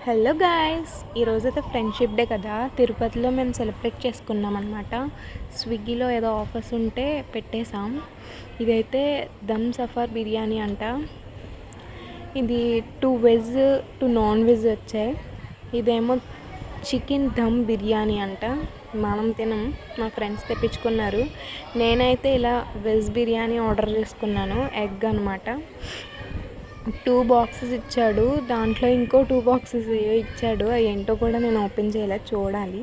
Hello guys, ఈరోజైతే friendship day కదా. తిరుపతిలో మేము సెలబ్రేట్ చేసుకున్నాం అనమాట. స్విగ్గీలో ఏదో ఆఫర్స్ ఉంటే పెట్టేశాం. ఇదైతే దమ్ సఫర్ బిర్యానీ అంట. ఇది 2 వెజ్ 2 నాన్ వెజ్ వచ్చాయి. ఇదేమో చికెన్ దమ్ బిర్యానీ అంట. మనం తినం, మా ఫ్రెండ్స్ తెప్పించుకున్నారు. నేనైతే ఇలా వెజ్ బిర్యానీ ఆర్డర్ చేసుకున్నాను. ఎగ్ అనమాట. 2 బాక్సెస్ ఇచ్చాడు. దాంట్లో ఇంకో 2 బాక్సెస్ ఇచ్చాడు. అవి ఏంటో కూడా నేను ఓపెన్ చేయలేదు, చూడాలి.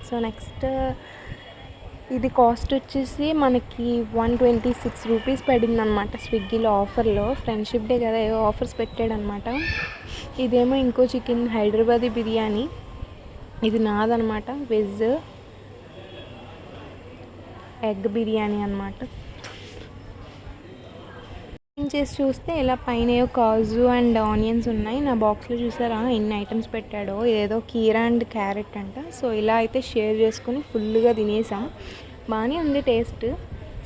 సో నెక్స్ట్ ఇది కాస్ట్ వచ్చేసి మనకి 126 రూపీస్ పడింది అనమాట. స్విగ్గీలో ఆఫర్లో ఫ్రెండ్షిప్ డే కదా, ఏవో ఆఫర్స్ పెట్టాడనమాట. ఇదేమో ఇంకో చికెన్ హైదరాబాదీ బిర్యానీ. ఇది నాదనమాట, వెజ్ ఎగ్ బిర్యానీ అనమాట. చేసి చూస్తే ఇలా పైన కాజు అండ్ ఆనియన్స్ ఉన్నాయి. నా బాక్స్లో చూసారా ఎన్ని ఐటమ్స్ పెట్టాడో. ఇదేదో కీరా అండ్ క్యారెట్ అంట. సో ఇలా అయితే షేర్ చేసుకుని ఫుల్గా తినేసాం. బాగానే ఉంది టేస్ట్.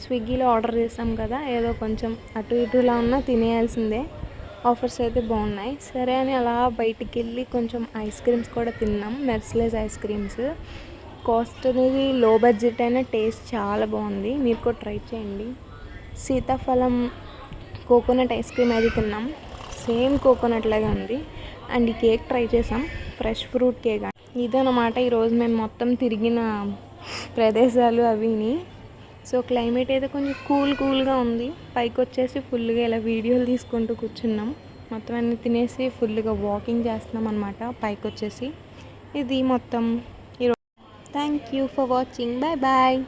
స్విగ్గీలో ఆర్డర్ చేసాం కదా, ఏదో కొంచెం అటు ఇటులా ఉన్నా తినేయాల్సిందే. ఆఫర్స్ అయితే బాగున్నాయి. సరే అని అలా బయటికి వెళ్ళి కొంచెం ఐస్ క్రీమ్స్ కూడా తిన్నాం. మెర్సిలైజ్ ఐస్ క్రీమ్స్. కాస్ట్ అనేది లో బడ్జెట్ అయినా టేస్ట్ చాలా బాగుంది. మీరు కూడా ట్రై చేయండి. సీతాఫలం కోకోనట్ ఐస్ క్రీమ్ అయితే తిన్నాం. సేమ్ కోకోనట్ లాగా ఉంది. అండ్ ఈ కేక్ ట్రై చేసాం, ఫ్రెష్ ఫ్రూట్ కేక్. ఇదన్నమాట ఈరోజు మేము మొత్తం తిరిగిన ప్రదేశాలు అవిని. సో క్లైమేట్ అయితే కొంచెం కూల్గా ఉంది. పైకి వచ్చేసి ఫుల్గా ఇలా వీడియోలు తీసుకుంటూ కూర్చున్నాం. మొత్తం అన్నీ తినేసి ఫుల్గా వాకింగ్ చేస్తున్నాం అనమాట పైకి వచ్చేసి. ఇది మొత్తం ఈరోజు. Thank you for watching. Bye bye.